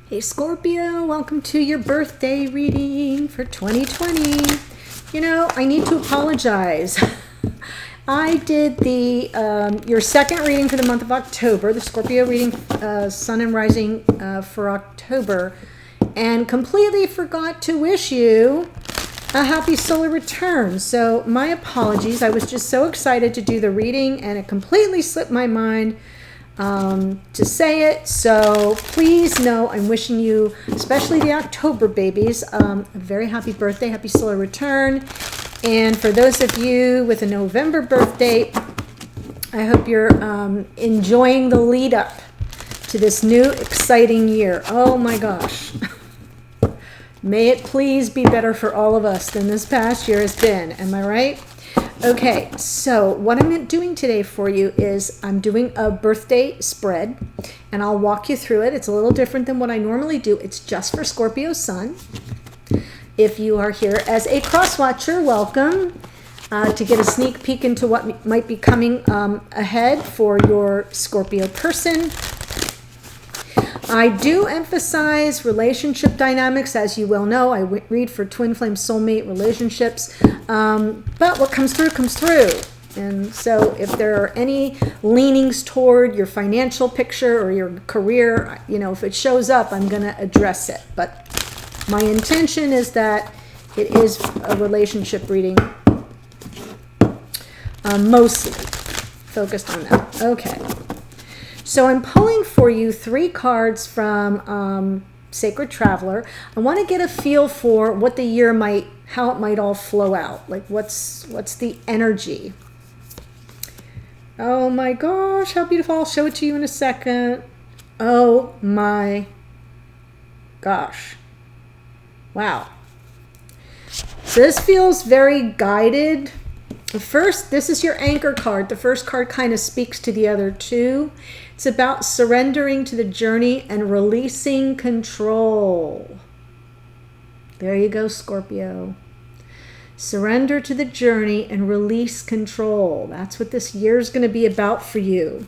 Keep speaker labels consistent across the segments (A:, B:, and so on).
A: Hey Scorpio, welcome to your birthday reading for 2020. You know, I need to apologize. I did the your second reading for the month of October, the Scorpio reading, Sun and Rising for October, and completely forgot to wish you a happy solar return. So my apologies. I was just so excited to do the reading and it completely slipped my mind to say it. So please know I'm wishing you, especially the October babies, a very happy birthday, happy solar return. And for those of you with a November birthday, I hope you're enjoying the lead up to this new exciting year. Oh my gosh. May it please be better for all of us than this past year has been. Am I right? Okay, so what I'm doing today for you is I'm doing a birthday spread, and I'll walk you through it. It's a little different than what I normally do. It's just for Scorpio Sun. If you are here as a cross-watcher, welcome to get a sneak peek into what might be coming ahead for your Scorpio person. I do emphasize relationship dynamics, as you well know. I read for twin flame soulmate relationships, but what comes through comes through. And so if there are any leanings toward your financial picture or your career, you know, if it shows up, I'm going to address it. But my intention is that it is a relationship reading, mostly focused on that. Okay. So I'm pulling for you 3 cards from Sacred Traveler. I want to get a feel for what the year might, how it might all flow out. Like what's the energy? Oh my gosh, how beautiful. I'll show it to you in a second. Oh my gosh. Wow. So this feels very guided. First, this is your anchor card. The first card kind of speaks to the other two. It's about surrendering to the journey and releasing control. There you go, Scorpio. Surrender to the journey and release control. That's what this year is going to be about for you.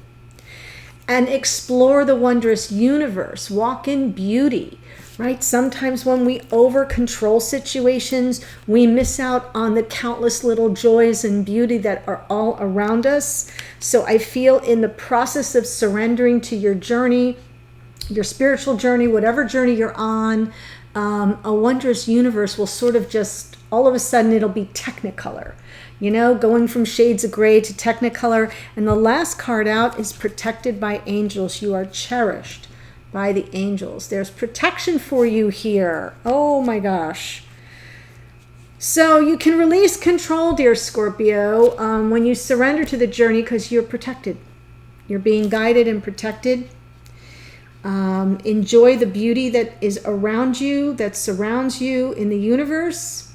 A: And explore the wondrous universe. Walk in beauty. Right? Sometimes when we over-control situations, we miss out on the countless little joys and beauty that are all around us. So I feel in the process of surrendering to your journey, your spiritual journey, whatever journey you're on, a wondrous universe will sort of just, all of a sudden it'll be Technicolor. You know, going from shades of gray to Technicolor. And the last card out is protected by angels. You are cherished by the angels. There's protection for you here. Oh my gosh. So you can release control, dear Scorpio, when you surrender to the journey because you're protected. You're being guided and protected. Enjoy the beauty that is around you, that surrounds you in the universe.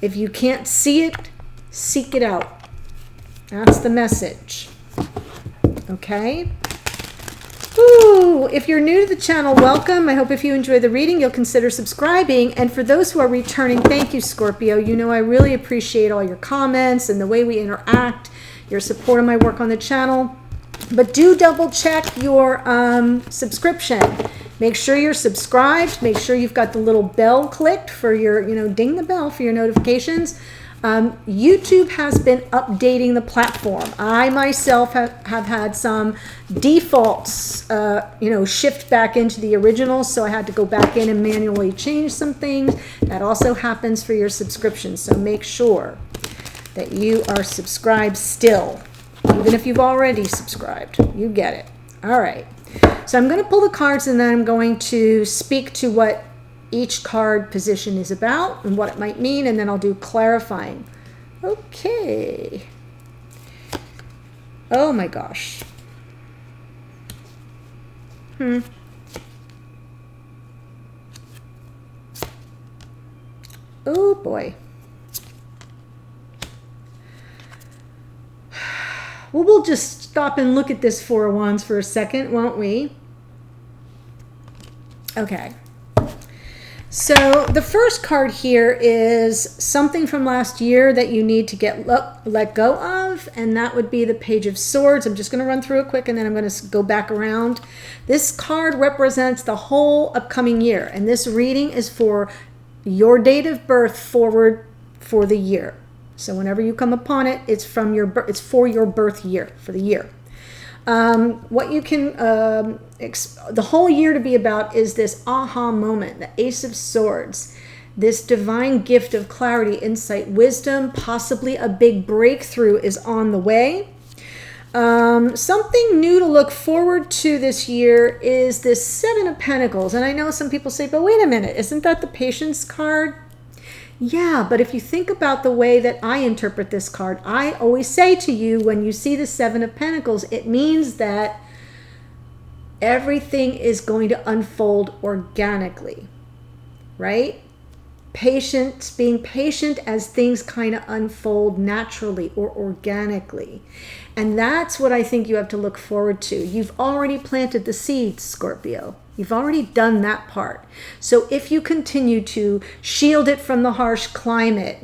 A: If you can't see it, seek it out. That's the message. Okay? Ooh, if you're new to the channel, welcome. I hope if you enjoy the reading, you'll consider subscribing. And for those who are returning, thank you, Scorpio. You know I really appreciate all your comments and the way we interact, your support of my work on the channel. But do double check your subscription. Make sure you're subscribed. Make sure you've got the little bell clicked for your, ding the bell for your notifications. YouTube has been updating the platform. I myself have had some defaults, shift back into the original, so I had to go back in and manually change some things. That also happens for your subscription, so make sure that you are subscribed still, even if you've already subscribed. You get it. All right. So I'm going to pull the cards, and then I'm going to speak to what each card position is about and what it might mean, and then I'll do clarifying. Okay. Oh my gosh. Oh boy. Well, we'll just stop and look at this Four of Wands for a second, won't we? Okay. So the first card here is something from last year that you need to let go have, and that would be the Page of Swords. I'm just going to run through it quick, and then I'm going to go back around. This card represents the whole upcoming year, and this reading is for your date of birth forward for the year. So whenever you come upon it, it's from your it's for your birth year, for the year. What you can the whole year to be about is this aha moment, the Ace of Swords, this divine gift of clarity, insight, wisdom. Possibly a big breakthrough is on the way. Something new to look forward to this year is this Seven of Pentacles. And I know some people say, but wait a minute, isn't that the Patience card? Yeah, but if you think about the way that I interpret this card, I always say to you, when you see the Seven of Pentacles, it means that everything is going to unfold organically, right? Patience, being patient as things kind of unfold naturally or organically. And that's what I think you have to look forward to. You've already planted the seeds, Scorpio. You've already done that part. So if you continue to shield it from the harsh climate,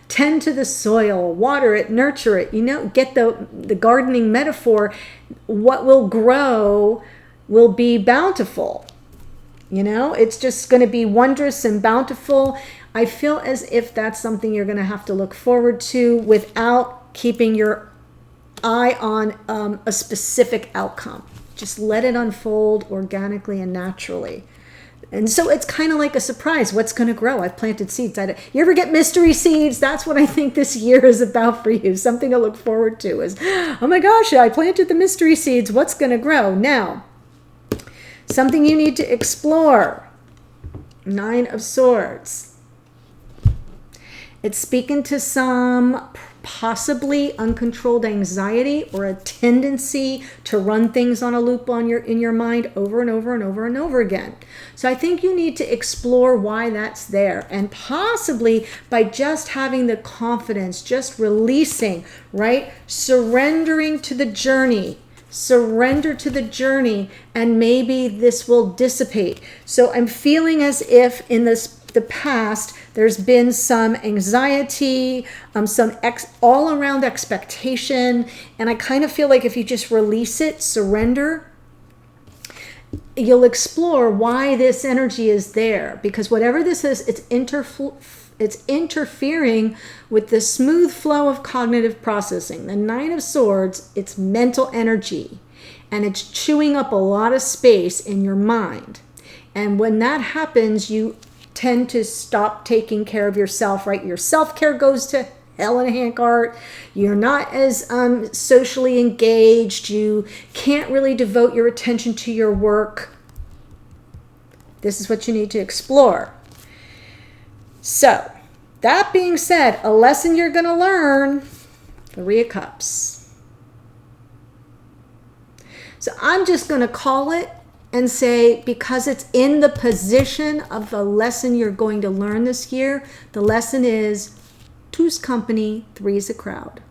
A: tend to the soil, water it, nurture it, get the gardening metaphor, what will grow will be bountiful. It's just going to be wondrous and bountiful. I feel as if that's something you're going to have to look forward to without keeping your eye on a specific outcome. Just let it unfold organically and naturally. And so it's kind of like a surprise. What's going to grow? I've planted seeds. You ever get mystery seeds? That's what I think this year is about for you. Something to look forward to is, oh my gosh, I planted the mystery seeds. What's going to grow? Now, something you need to explore. Nine of Swords. It's speaking to some possibly uncontrolled anxiety or a tendency to run things on a loop in your mind over and over and over and over again. So I think you need to explore why that's there, and possibly by just having the confidence, just releasing, right? Surrendering to the journey. Surrender to the journey, and maybe this will dissipate. So I'm feeling as if in the past, there's been some anxiety, some all-around expectation, and I kind of feel like if you just release it, surrender, you'll explore why this energy is there. Because whatever this is, it's interfering with the smooth flow of cognitive processing. The Nine of Swords, it's mental energy, and it's chewing up a lot of space in your mind. And when that happens, you tend to stop taking care of yourself, right? Your self-care goes to hell in a handcart. You're not as socially engaged. You can't really devote your attention to your work. This is what you need to explore. So, that being said, a lesson you're going to learn, Three of Cups. So I'm just going to call it and say, because it's in the position of the lesson you're going to learn this year, the lesson is two's company, three's a crowd.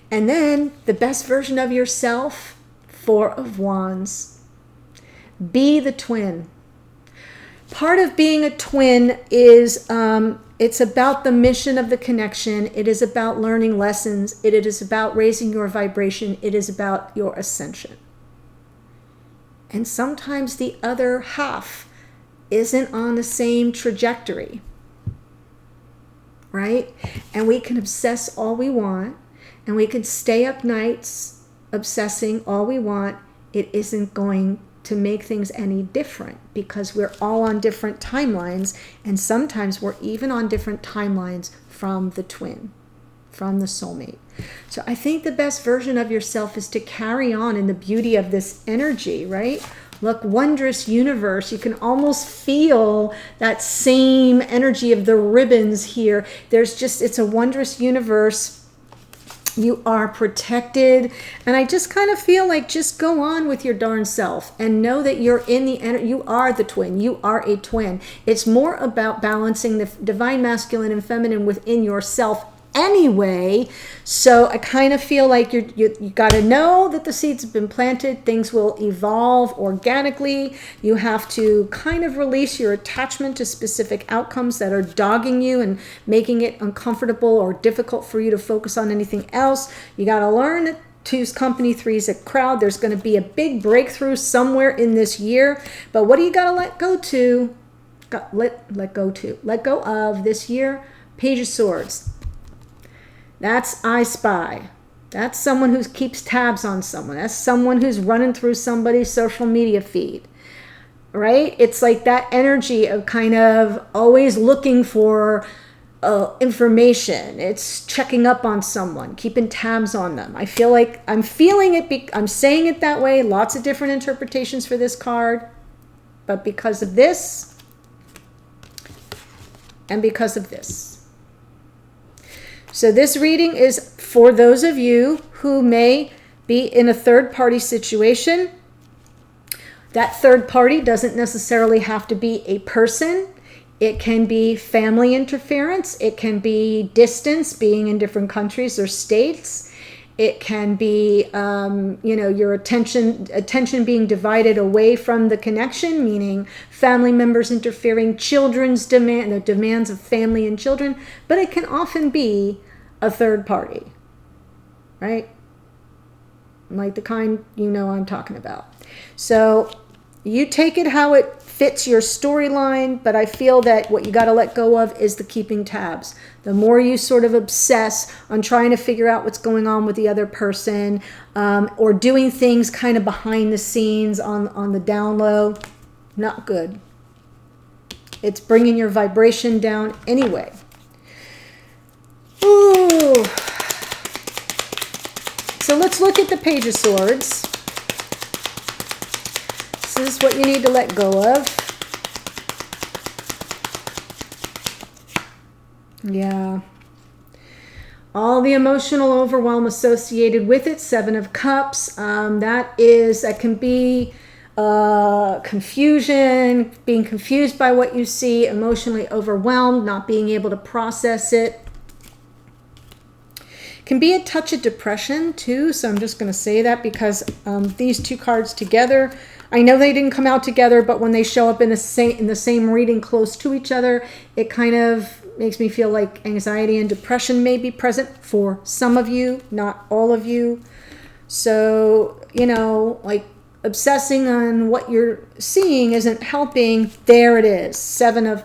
A: And then the best version of yourself, Four of Wands. Be the twin. Part of being a twin is it's about the mission of the connection. It is about learning lessons. It is about raising your vibration. It is about your ascension. And sometimes the other half isn't on the same trajectory, right? And we can obsess all we want, and we can stay up nights obsessing all we want. It isn't going to make things any different, because we're all on different timelines, and sometimes we're even on different timelines from the twin, from the soulmate. So I think the best version of yourself is to carry on in the beauty of this energy, right? Look, wondrous universe. You can almost feel that same energy of the ribbons here. It's a wondrous universe. You are protected. And I just kind of feel like just go on with your darn self and know that you're in the energy. You are the twin. You are a twin. It's more about balancing the divine masculine and feminine within yourself anyway. So I kind of feel like you got to know that the seeds have been planted. Things will evolve organically. You have to kind of release your attachment to specific outcomes that are dogging you and making it uncomfortable or difficult for you to focus on anything else. You got to learn that 2's company, 3's a crowd. There's going to be a big breakthrough somewhere in this year. But what do you got to let go to? Let go of this year? Page of Swords. That's I Spy. That's someone who keeps tabs on someone. That's someone who's running through somebody's social media feed, right? It's like that energy of kind of always looking for information. It's checking up on someone, keeping tabs on them. I feel like I'm feeling it. I'm saying it that way. Lots of different interpretations for this card. But because of this, and because of this. So this reading is for those of you who may be in a third-party situation. That third party doesn't necessarily have to be a person. It can be family interference. It can be distance, being in different countries or states. It can be, your attention being divided away from the connection, meaning family members interfering, children's the demands of family and children. But it can often be a third party, right? Like the kind I'm talking about. So you take it how it fits your storyline, but I feel that what you got to let go of is the keeping tabs. The more you sort of obsess on trying to figure out what's going on with the other person, or doing things kind of behind the scenes on the down low, not good. It's bringing your vibration down anyway. Ooh. So let's look at the Page of Swords. This is what you need to let go of. Yeah. All the emotional overwhelm associated with it. 7 of Cups. That can be confusion, being confused by what you see, emotionally overwhelmed, not being able to process it. Can be a touch of depression too. So I'm just going to say that because these 2 cards together, I know they didn't come out together, but when they show up in the same reading close to each other, it kind of makes me feel like anxiety and depression may be present for some of you, not all of you. So, like obsessing on what you're seeing isn't helping. There it is. 7 of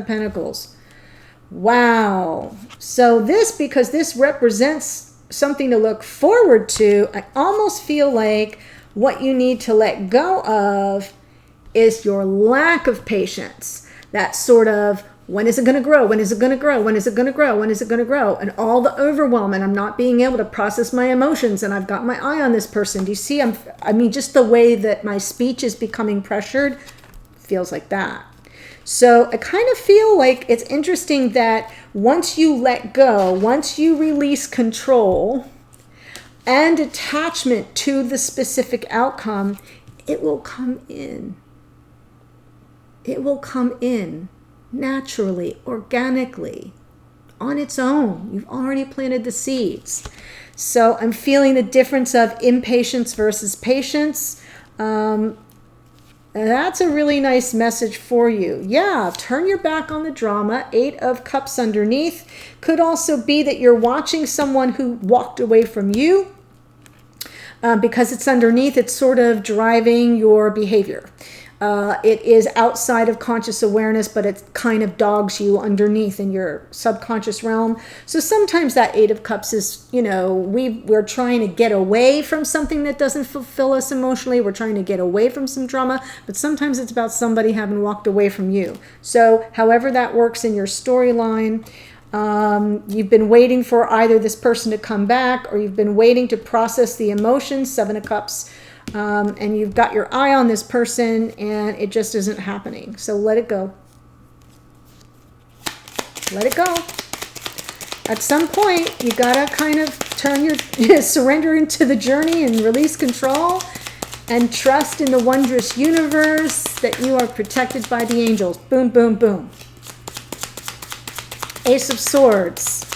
A: Pentacles. Wow. So because this represents something to look forward to, I almost feel like what you need to let go of is your lack of patience. That sort of, when is it going to grow? When is it going to grow? When is it going to grow? When is it going to grow? And all the overwhelm, and I'm not being able to process my emotions, and I've got my eye on this person. Do you see? Just the way that my speech is becoming pressured feels like that. So I kind of feel like it's interesting that once you let go, once you release control and attachment to the specific outcome, it will come in. It will come in naturally, organically, on its own. You've already planted the seeds. So I'm feeling the difference of impatience versus patience. That's a really nice message for you. Yeah, turn your back on the drama. 8 of Cups underneath. Could also be that you're watching someone who walked away from you. Because it's underneath, it's sort of driving your behavior. It is outside of conscious awareness, but it kind of dogs you underneath in your subconscious realm. So sometimes that 8 of Cups is, we're trying to get away from something that doesn't fulfill us emotionally. We're trying to get away from some drama, but sometimes it's about somebody having walked away from you. So however that works in your storyline, you've been waiting for either this person to come back, or you've been waiting to process the emotions, 7 of Cups, and you've got your eye on this person and it just isn't happening. So let it go. Let it go. At some point, you gotta kind of surrender into the journey and release control and trust in the wondrous universe that you are protected by the angels. Boom, boom, boom. Ace of Swords.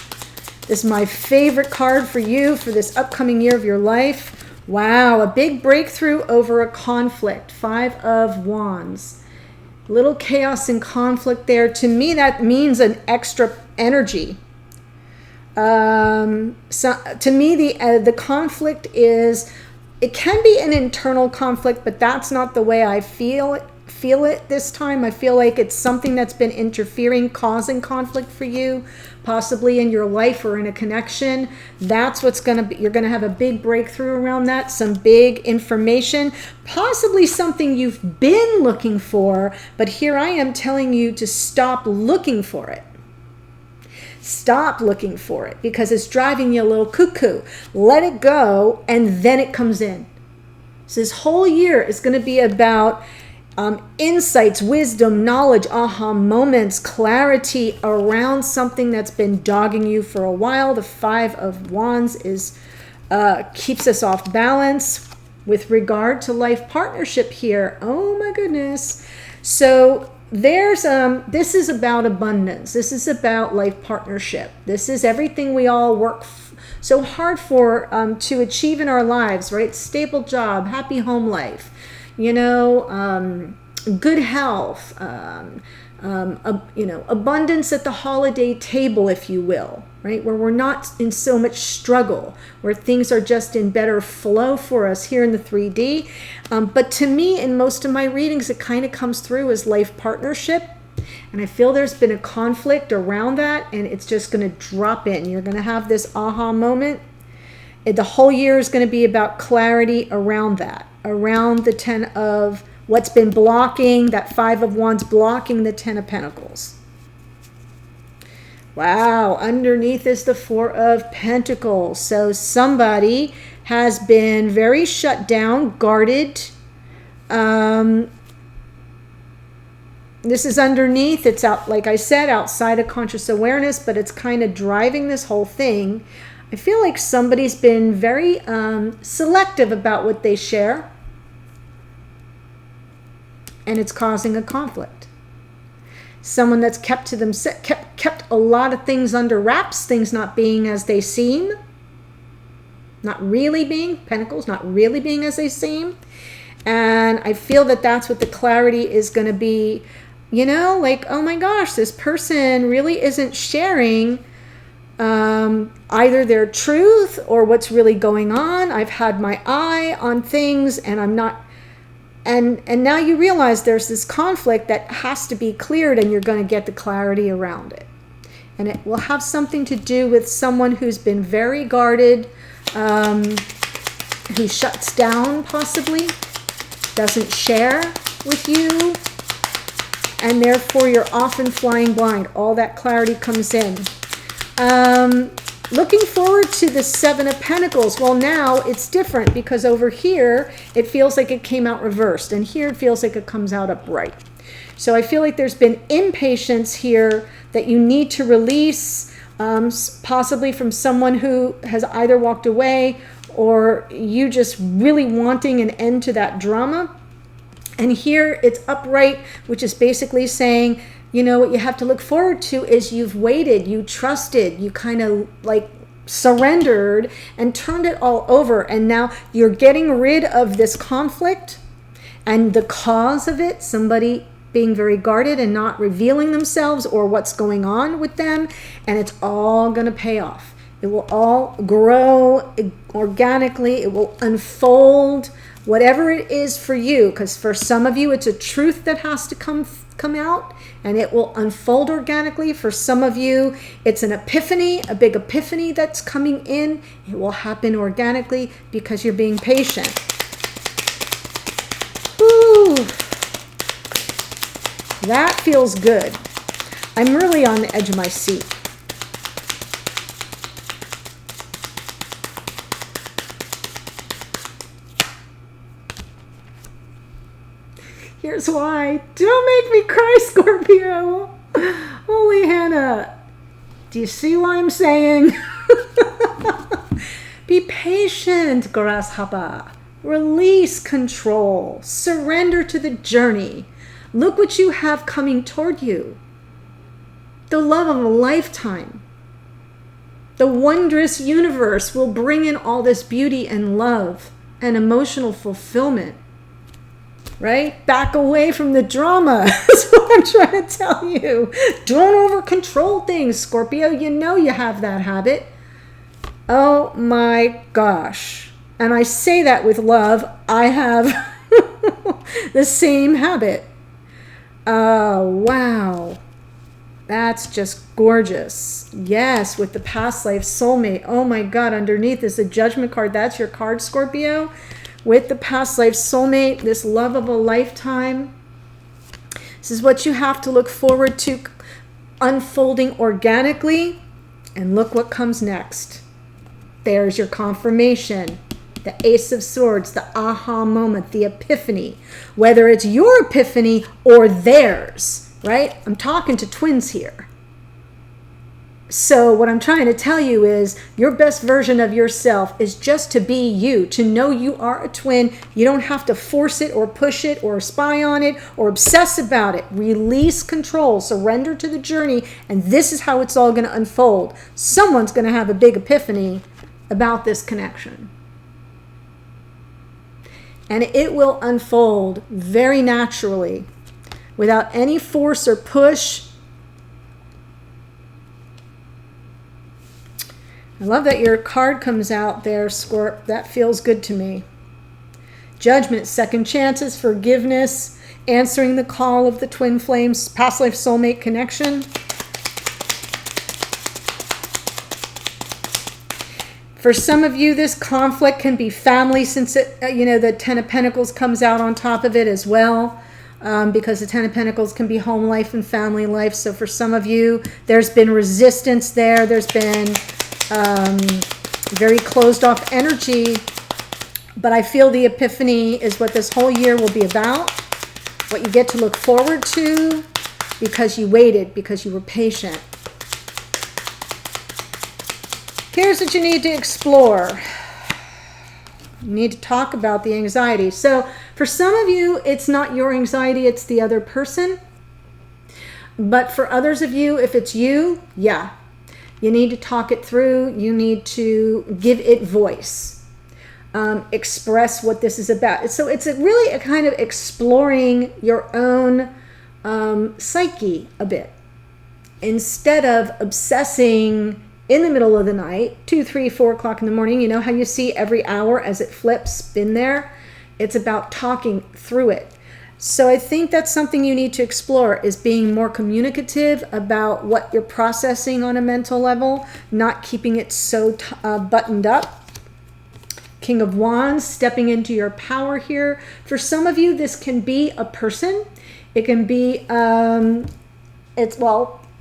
A: This is my favorite card for you for this upcoming year of your life. Wow, a big breakthrough over a conflict. 5 of Wands. Little chaos and conflict there. To me, that means an extra energy. So to me, the conflict is, it can be an internal conflict, but that's not the way I feel it this time. I feel like it's something that's been interfering, causing conflict for you, possibly in your life or in a connection. That's what's going to be. You're going to have a big breakthrough around that, some big information, possibly something you've been looking for, but here I am telling you to stop looking for it. Stop looking for it because it's driving you a little cuckoo. Let it go, and then it comes in. So this whole year is going to be about insights, wisdom, knowledge, aha moments, clarity around something that's been dogging you for a while. The 5 of Wands is keeps us off balance with regard to life partnership here. Oh my goodness. So there's this is about abundance. This is about life partnership. This is everything we all work so hard for to achieve in our lives, right? Stable job, happy home life, good health, abundance at the holiday table, if you will, right? Where we're not in so much struggle, where things are just in better flow for us here in the 3D. But to me, in most of my readings, it kind of comes through as life partnership. And I feel there's been a conflict around that, and it's just going to drop in. You're going to have this aha moment. The whole year is going to be about clarity around that, around the 10 of what's been blocking, that 5 of Wands blocking the 10 of Pentacles. Wow, underneath is the 4 of Pentacles. So somebody has been very shut down, guarded. This is underneath. It's out, like I said, outside of conscious awareness, but it's kind of driving this whole thing. I feel like somebody's been very selective about what they share, and it's causing a conflict. Someone that's kept to them, kept a lot of things under wraps, things not being as they seem, not really being, Pentacles, not really being as they seem. And I feel that that's what the clarity is going to be, like, oh my gosh, this person really isn't sharing either their truth or what's really going on. I've had my eye on things, and I'm not, and now you realize there's this conflict that has to be cleared, and you're going to get the clarity around it. And it will have something to do with someone who's been very guarded, who shuts down possibly, doesn't share with you, and therefore you're often flying blind. All that clarity comes in. Looking forward to the 7 of Pentacles. Well, now it's different because over here it feels like it came out reversed, and here it feels like it comes out upright. So I feel like there's been impatience here that you need to release, possibly from someone who has either walked away or you just really wanting an end to that drama. And here it's upright, which is basically saying, what you have to look forward to is you've waited, you trusted, you kind of like surrendered and turned it all over. And now you're getting rid of this conflict and the cause of it, somebody being very guarded and not revealing themselves or what's going on with them. And it's all going to pay off. It will all grow organically. It will unfold, whatever it is for you, because for some of you it's a truth that has to come out, and it will unfold organically. For some of you it's an epiphany, a big epiphany that's coming in. It will happen organically because you're being patient. Whew. That feels good. I'm really on the edge of my seat. Here's why. Don't make me cry, Scorpio. Holy Hannah. Do you see what I'm saying? Be patient, grasshopper. Release control. Surrender to the journey. Look what you have coming toward you. The love of a lifetime. The wondrous universe will bring in all this beauty and love and emotional fulfillment. Right? Back away from the drama. That's what I'm trying to tell you. Don't over control things, Scorpio. You know you have that habit. Oh my gosh. And I say that with love. I have the same habit. Oh, wow. That's just gorgeous. Yes, with the past life soulmate. Oh my God, underneath is the Judgment card. That's your card, Scorpio. With the past life soulmate, this love of a lifetime. This is what you have to look forward to unfolding organically. And look what comes next. There's your confirmation. The Ace of Swords, the aha moment, the epiphany. Whether it's your epiphany or theirs, right? I'm talking to twins here. So what I'm trying to tell you is your best version of yourself is just to be you, to know you are a twin. You don't have to force it or push it or spy on it or obsess about it. Release control, surrender to the journey, and this is how it's all going to unfold. Someone's going to have a big epiphany about this connection. And it will unfold very naturally without any force or push. I love that your card comes out there, Scorp. That feels good to me. Judgment, second chances, forgiveness, answering the call of the twin flames, past life soulmate connection. For some of you, this conflict can be family, since it, the Ten of Pentacles comes out on top of it as well, because the Ten of Pentacles can be home life and family life. So for some of you, there's been resistance there. There's been very closed off energy, but I feel the epiphany is what this whole year will be about, what you get to look forward to because you waited, because you were patient. Here's what you need to explore. You need to talk about the anxiety. So for some of you, it's not your anxiety, it's the other person. But for others of you, if it's you, yeah. You need to talk it through. You need to give it voice. Express what this is about. So it's really a kind of exploring your own psyche a bit. Instead of obsessing in the middle of the night, 2, 3, 4 o'clock in the morning. You know how you see every hour as it flips spin there? It's about talking through it. So I think that's something you need to explore, is being more communicative about what you're processing on a mental level, not keeping it so buttoned up. King of Wands, stepping into your power here. For some of you, this can be a person. It can be,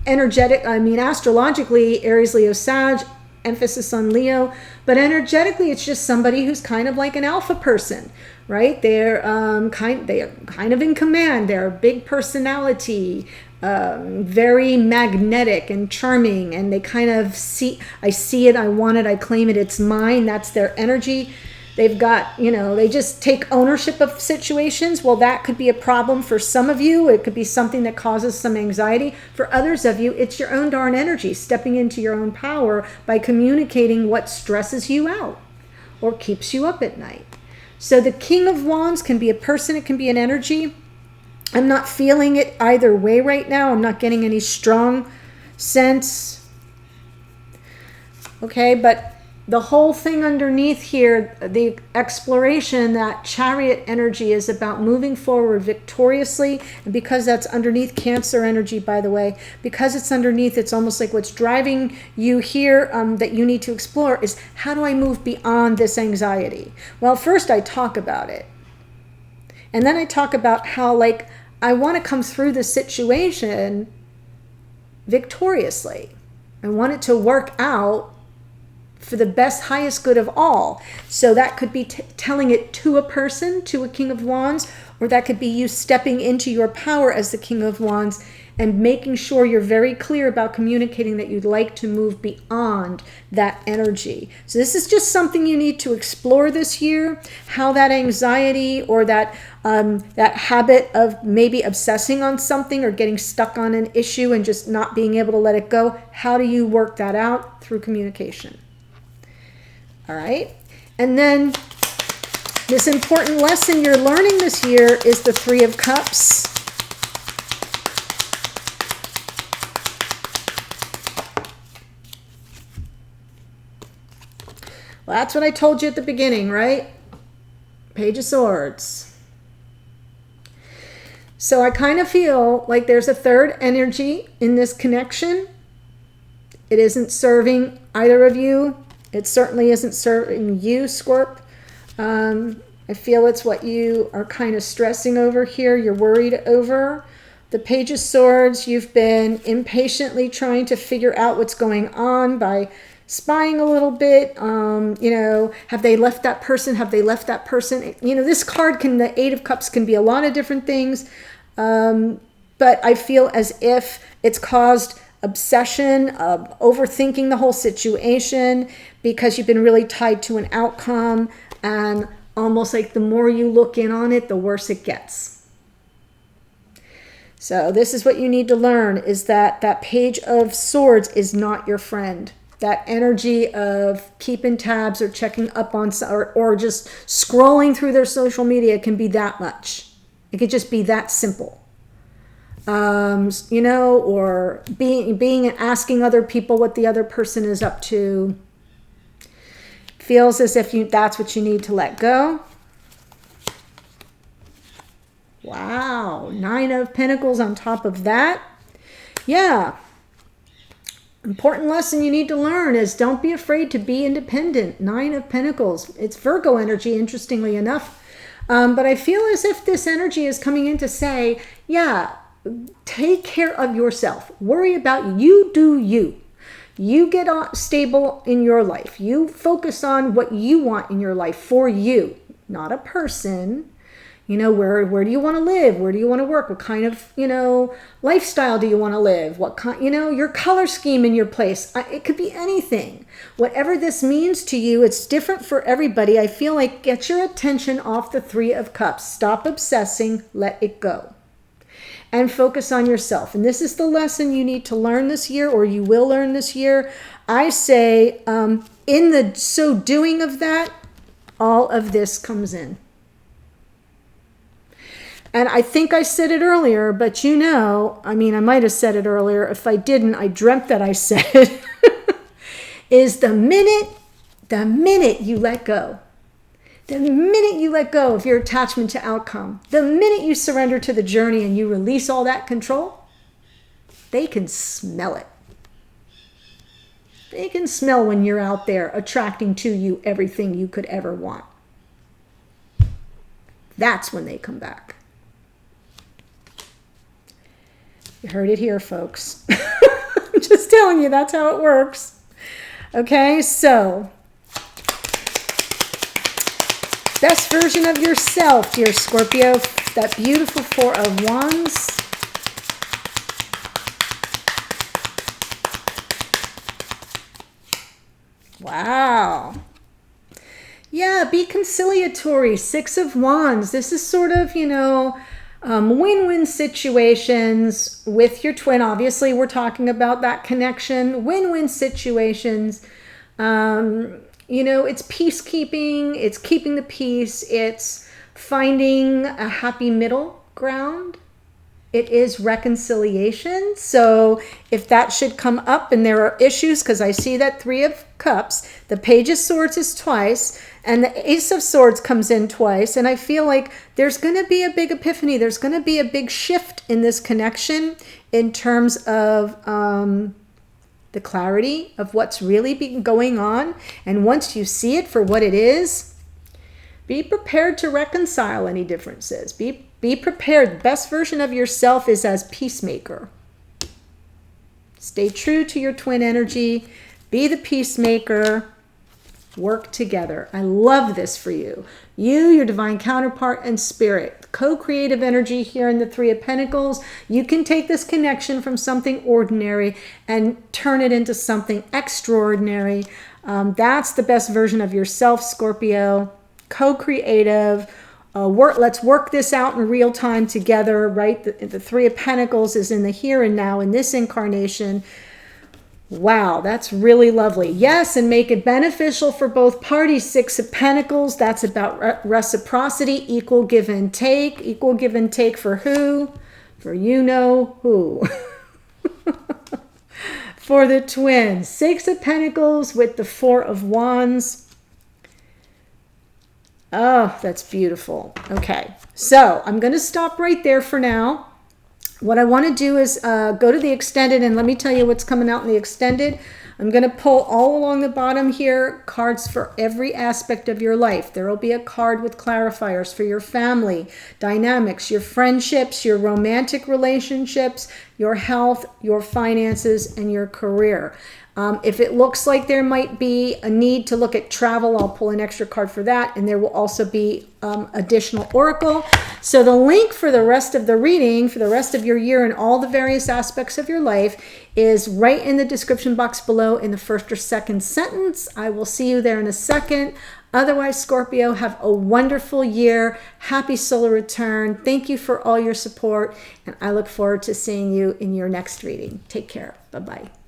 A: energetic, astrologically, Aries, Leo, Sag, emphasis on Leo, but energetically, it's just somebody who's kind of like an alpha person, right? They're kind of in command. They're a big personality, very magnetic and charming, and they kind of I see it, I want it, I claim it, it's mine. That's their energy. They've got, they just take ownership of situations. Well, that could be a problem for some of you. It could be something that causes some anxiety. For others of you, it's your own darn energy, stepping into your own power by communicating what stresses you out or keeps you up at night. So the King of Wands can be a person, it can be an energy. I'm not feeling it either way right now. I'm not getting any strong sense. Okay, but the whole thing underneath here, the exploration, that Chariot energy is about moving forward victoriously. And because that's underneath Cancer energy, by the way, because it's underneath, it's almost like what's driving you here that you need to explore is, how do I move beyond this anxiety? Well, first I talk about it. And then I talk about how, I want to come through the situation victoriously. I want it to work out for the best, highest good of all. So that could be telling it to a person, to a King of Wands, or that could be you stepping into your power as the King of Wands and making sure you're very clear about communicating that you'd like to move beyond that energy. So this is just something you need to explore this year, how that anxiety or that habit of maybe obsessing on something or getting stuck on an issue and just not being able to let it go, how do you work that out? Through communication. All right. And then this important lesson you're learning this year is the Three of Cups. Well, that's what I told you at the beginning, right? Page of Swords. So I kind of feel like there's a third energy in this connection. It isn't serving either of you. It certainly isn't serving you, Scorp. I feel it's what you are kind of stressing over here. You're worried over. The Page of Swords, you've been impatiently trying to figure out what's going on by spying a little bit. You know, have they left that person? Have they left that person? You know, this card the Eight of Cups can be a lot of different things. But I feel as if it's caused obsession of overthinking the whole situation because you've been really tied to an outcome, and almost like the more you look in on it, the worse it gets. So this is what you need to learn, is that that Page of Swords is not your friend. That energy of keeping tabs or checking up on or just scrolling through their social media can be that much. It could just be that simple. You know, or being asking other people what the other person is up to. Feels as if that's what you need to let go. Wow, Nine of Pentacles on top of that. Yeah. Important lesson you need to learn is don't be afraid to be independent. Nine of Pentacles. It's Virgo energy, interestingly enough. But I feel as if this energy is coming in to say, yeah, take care of yourself. Worry about you, do you. You get stable in your life. You focus on what you want in your life for you, not a person. You know, where do you want to live? Where do you want to work? What kind of, you know, lifestyle do you want to live? What kind, you know, your color scheme in your place. It could be anything. Whatever this means to you, it's different for everybody. I feel like get your attention off the Three of Cups. Stop obsessing. Let it go. And focus on yourself. And this is the lesson you need to learn this year, or you will learn this year. I say, in the so doing of that, all of this comes in. And I think I said it earlier, but you know, I mean, I might have said it earlier. If I didn't, I dreamt that I said it. Is the minute you let go, the minute you let go of your attachment to outcome, the minute you surrender to the journey and you release all that control, they can smell it. They can smell when you're out there attracting to you everything you could ever want. That's when they come back. You heard it here, folks. I'm just telling you, that's how it works. Okay, so best version of yourself, dear Scorpio. That beautiful Four of Wands. Wow. Yeah, be conciliatory. Six of Wands. This is sort of, you know, win-win situations with your twin. Obviously, we're talking about that connection. Win-win situations. You know, it's peacekeeping. It's keeping the peace. It's finding a happy middle ground. It is reconciliation. So if that should come up and there are issues, because I see that Three of Cups, the Page of Swords is twice, and the Ace of Swords comes in twice. And I feel like there's going to be a big epiphany. There's going to be a big shift in this connection in terms of the clarity of what's really been going on. And once you see it for what it is, be prepared to reconcile any differences. Be prepared. The best version of yourself is as peacemaker. Stay true to your twin energy. Be the peacemaker. work together. I love this for you. You, your divine counterpart, and spirit. Co-creative energy here in the Three of Pentacles. You can take this connection from something ordinary and turn it into something extraordinary. That's the best version of yourself, Scorpio. Co-creative. Let's work this out in real time together, right? The Three of Pentacles is in the here and now in this incarnation. Wow, that's really lovely. Yes, and make it beneficial for both parties. Six of Pentacles, that's about reciprocity, equal give and take. Equal give and take for who? For you know who. For the twins. Six of Pentacles with the Four of Wands. Oh, that's beautiful. Okay, so I'm going to stop right there for now. What I want to do is go to the extended, and let me tell you what's coming out in the extended. I'm going to pull all along the bottom here cards for every aspect of your life. There will be a card with clarifiers for your family dynamics, your friendships, your romantic relationships, your health, your finances, and your career. If it looks like there might be a need to look at travel, I'll pull an extra card for that, and there will also be additional oracle. So the link for the rest of the reading, for the rest of your year and all the various aspects of your life is right in the description box below in the first or second sentence. I will see you there in a second. Otherwise, Scorpio, have a wonderful year. Happy solar return. Thank you for all your support, and I look forward to seeing you in your next reading. Take care. Bye-bye.